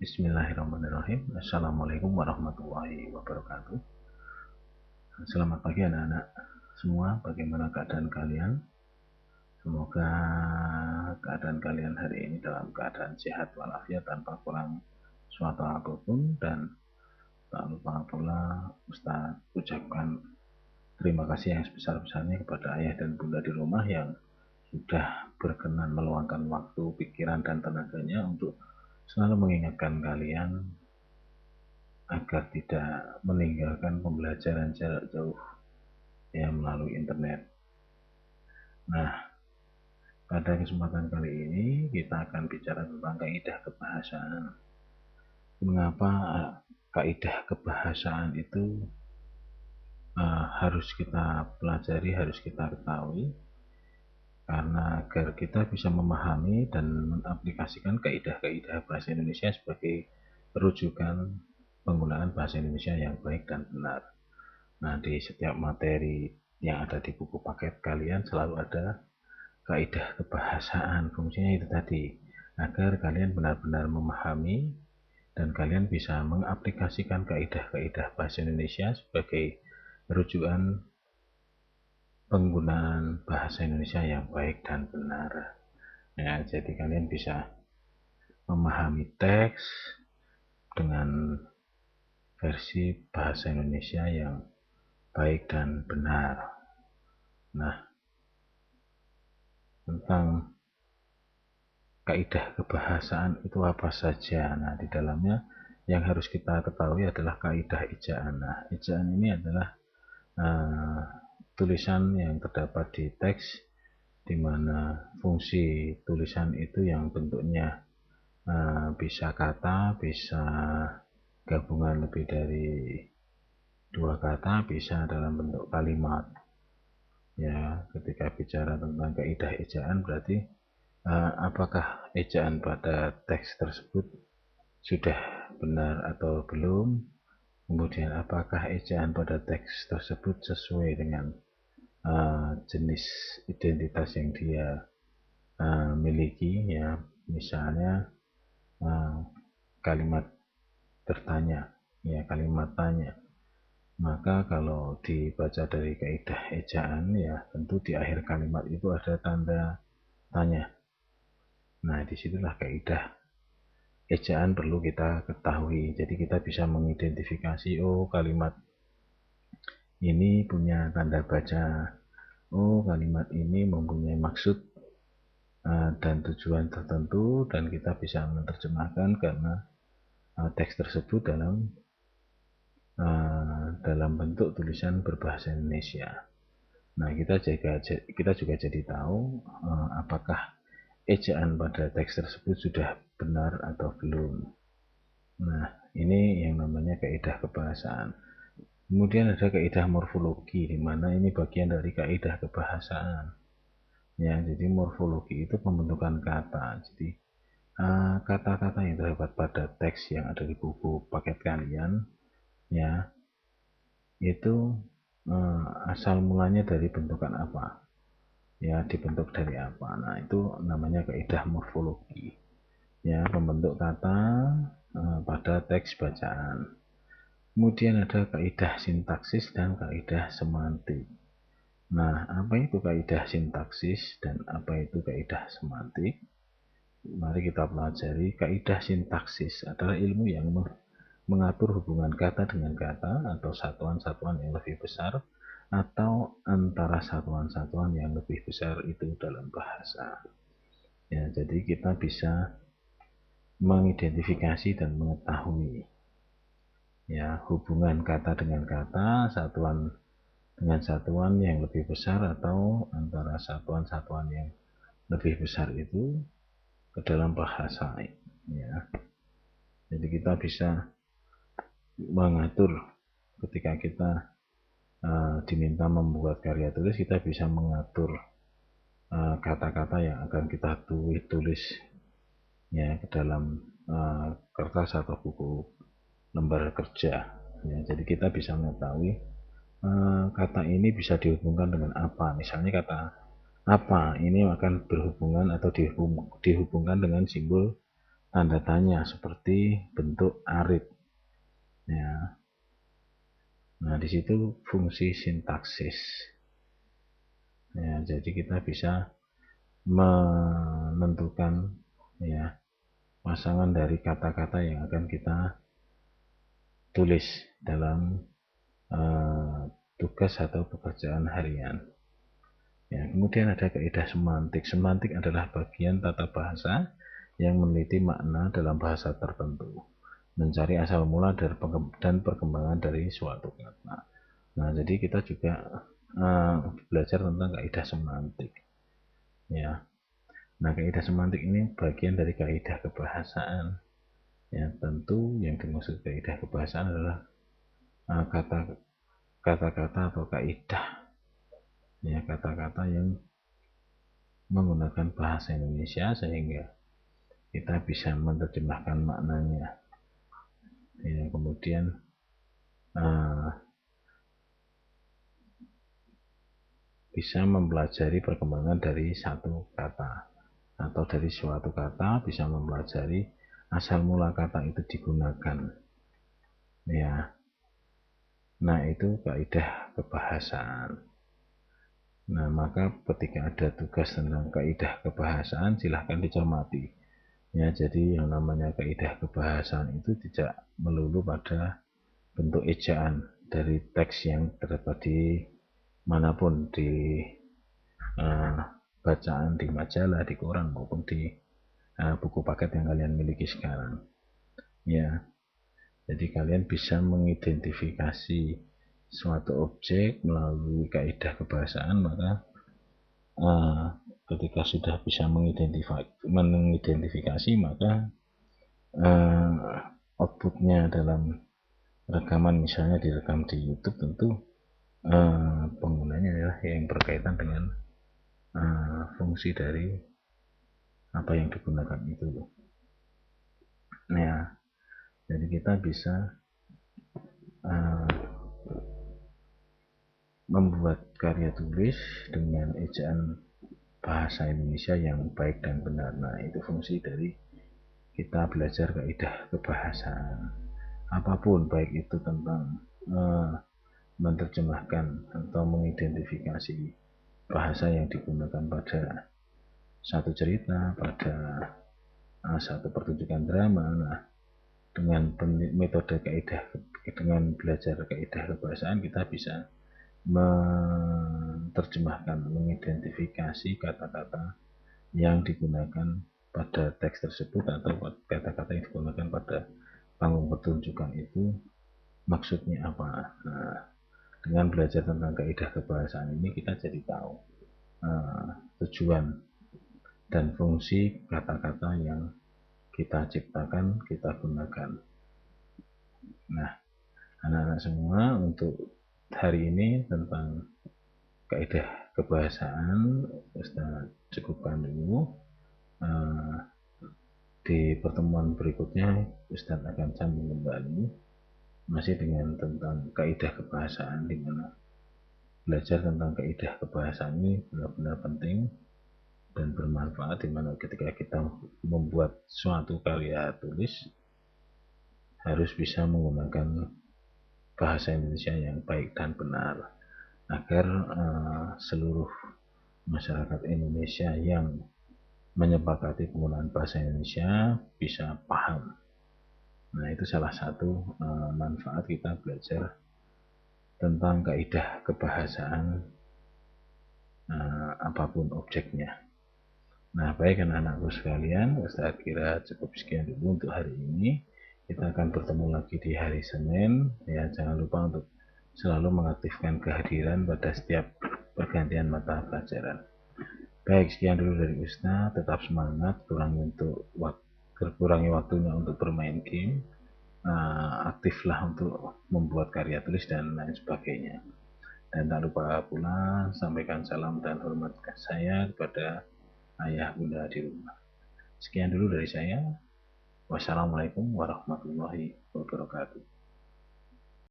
Bismillahirrahmanirrahim. Assalamualaikum warahmatullahi wabarakatuh. Selamat pagi anak-anak semua, bagaimana keadaan kalian? Semoga keadaan kalian hari ini dalam keadaan sehat walafiat tanpa kurang suatu apapun, dan tak lupa pula Ustaz ucapkan terima kasih yang sebesar-besarnya kepada ayah dan bunda di rumah yang sudah berkenan meluangkan waktu, pikiran, dan tenaganya untuk selalu mengingatkan kalian agar tidak meninggalkan pembelajaran jarak jauh melalui internet. Nah, pada kesempatan kali ini kita akan bicara tentang kaidah kebahasaan. Mengapa kaidah kebahasaan itu harus kita pelajari, harus kita ketahui? Karena agar kita bisa memahami dan mengaplikasikan kaidah-kaidah bahasa Indonesia sebagai rujukan penggunaan bahasa Indonesia yang baik dan benar. Nah, di setiap materi yang ada di buku paket kalian selalu ada kaidah kebahasaan. Fungsinya itu tadi, agar kalian benar-benar memahami dan kalian bisa mengaplikasikan kaidah-kaidah bahasa Indonesia sebagai rujukan penggunaan bahasa Indonesia yang baik dan benar. Ya, jadi kalian bisa memahami teks dengan versi bahasa Indonesia yang baik dan benar. Nah, tentang kaidah kebahasaan itu apa saja? Nah, di dalamnya yang harus kita ketahui adalah kaidah ejaan. Nah, ejaan ini adalah tulisan yang terdapat di teks, di mana fungsi tulisan itu yang bentuknya bisa kata, bisa gabungan lebih dari dua kata, bisa dalam bentuk kalimat. Ya, ketika bicara tentang kaidah ejaan berarti apakah ejaan pada teks tersebut sudah benar atau belum, kemudian apakah ejaan pada teks tersebut sesuai dengan jenis identitas yang dia miliki, ya, misalnya kalimat bertanya, ya, kalimat tanya, maka kalau dibaca dari kaidah ejaan, ya tentu di akhir kalimat itu ada tanda tanya. Nah, disitulah kaidah ejaan perlu kita ketahui. Jadi kita bisa mengidentifikasi, oh kalimat ini punya tanda baca, oh kalimat ini mempunyai maksud dan tujuan tertentu, dan kita bisa menerjemahkan karena teks tersebut dalam bentuk tulisan berbahasa Indonesia. Nah, kita juga jadi tahu apakah ejaan pada teks tersebut sudah benar atau belum. Nah, ini yang namanya kaidah kebahasaan. Kemudian ada kaidah morfologi, di mana ini bagian dari kaidah kebahasaan. Ya, jadi morfologi itu pembentukan kata. Jadi kata-kata yang terdapat pada teks yang ada di buku paket kalian, ya, itu asal mulanya dari bentukan apa? Ya, dibentuk dari apa? Nah, itu namanya kaidah morfologi. Ya, pembentuk kata pada teks bacaan. Kemudian ada kaidah sintaksis dan kaidah semantik. Nah, apa itu kaidah sintaksis dan apa itu kaidah semantik? Mari kita pelajari. Kaidah sintaksis adalah ilmu yang mengatur hubungan kata dengan kata atau satuan-satuan yang lebih besar atau antara satuan-satuan yang lebih besar itu dalam bahasa. Ya, jadi kita bisa mengidentifikasi dan mengetahui, ya, hubungan kata dengan kata, satuan dengan satuan yang lebih besar atau antara satuan-satuan yang lebih besar itu ke dalam bahasa. Ya, jadi kita bisa mengatur ketika kita diminta membuat karya tulis, kita bisa mengatur kata-kata yang akan kita tulis ya ke dalam kertas atau buku lembar kerja. Ya, jadi kita bisa mengetahui kata ini bisa dihubungkan dengan apa. Misalnya kata apa ini akan berhubungan atau dihubungkan dengan simbol tanda tanya seperti bentuk arit. Ya. Nah, di situ fungsi sintaksis. Ya, jadi kita bisa menentukan ya pasangan dari kata-kata yang akan kita tulis dalam tugas atau pekerjaan harian. Ya, kemudian ada kaidah semantik. Semantik adalah bagian tata bahasa yang meneliti makna dalam bahasa tertentu, mencari asal mula dan perkembangan dari suatu kata. Nah, jadi kita juga belajar tentang kaidah semantik. Ya, nah kaidah semantik ini bagian dari kaidah kebahasaan. Ya, tentu yang dimaksud kaidah kebahasaan adalah kata-kata atau kaidah, ya kata-kata yang menggunakan bahasa Indonesia sehingga kita bisa menerjemahkan maknanya. Ya, kemudian bisa mempelajari perkembangan dari satu kata atau dari suatu kata, bisa mempelajari asal mula kata itu digunakan. Ya, nah itu kaidah kebahasaan. Nah, maka ketika ada tugas tentang kaidah kebahasaan, silahkan dicermati. Ya, jadi yang namanya kaidah kebahasaan itu tidak melulu pada bentuk ejaan dari teks yang terdapat di manapun, di bacaan di majalah, di koran maupun di buku paket yang kalian miliki sekarang. Ya, jadi kalian bisa mengidentifikasi suatu objek melalui kaidah kebahasaan, maka ketika sudah bisa mengidentifikasi, maka outputnya dalam rekaman, misalnya direkam di YouTube, tentu penggunanya adalah yang berkaitan dengan fungsi dari apa yang digunakan itu. Nah, jadi kita bisa membuat karya tulis dengan ejaan bahasa Indonesia yang baik dan benar. Nah, itu fungsi dari kita belajar kaidah kebahasaan. Apapun, baik itu tentang menerjemahkan atau mengidentifikasi bahasa yang digunakan pada satu cerita, pada satu pertunjukan drama. Nah, dengan metode kaidah, dengan belajar kaidah kebahasaan, kita bisa menerjemahkan, mengidentifikasi kata-kata yang digunakan pada teks tersebut atau kata-kata yang digunakan pada panggung pertunjukan itu maksudnya apa. Nah, dengan belajar tentang kaidah kebahasaan ini kita jadi tahu tujuan dan fungsi kata-kata yang kita ciptakan, kita gunakan. Nah, anak-anak semua, untuk hari ini tentang kaidah kebahasaan Ustaz cukupkan dulu. Di pertemuan berikutnya Ustaz akan sambung kembali masih dengan tentang kaidah kebahasaan, di mana belajar tentang kaidah kebahasaan ini benar-benar penting dan bermanfaat, di mana ketika kita membuat suatu karya tulis harus bisa menggunakan bahasa Indonesia yang baik dan benar agar seluruh masyarakat Indonesia yang menyepakati penggunaan bahasa Indonesia bisa paham. Nah, itu salah satu manfaat kita belajar tentang kaidah kebahasaan apapun objeknya. Nah, baik anak-anakku sekalian, Ustaz kira cukup sekian dulu untuk hari ini. Kita akan bertemu lagi di hari Senin. Ya, jangan lupa untuk selalu mengaktifkan kehadiran pada setiap pergantian mata pelajaran. Baik, sekian dulu dari Ustaz. Tetap semangat, kurangi waktunya untuk bermain game. Aktiflah untuk membuat karya tulis dan lain sebagainya. Dan tak lupa pula sampaikan salam dan hormat saya kepada ayah bunda di rumah. Sekian dulu dari saya. Wassalamualaikum warahmatullahi wabarakatuh.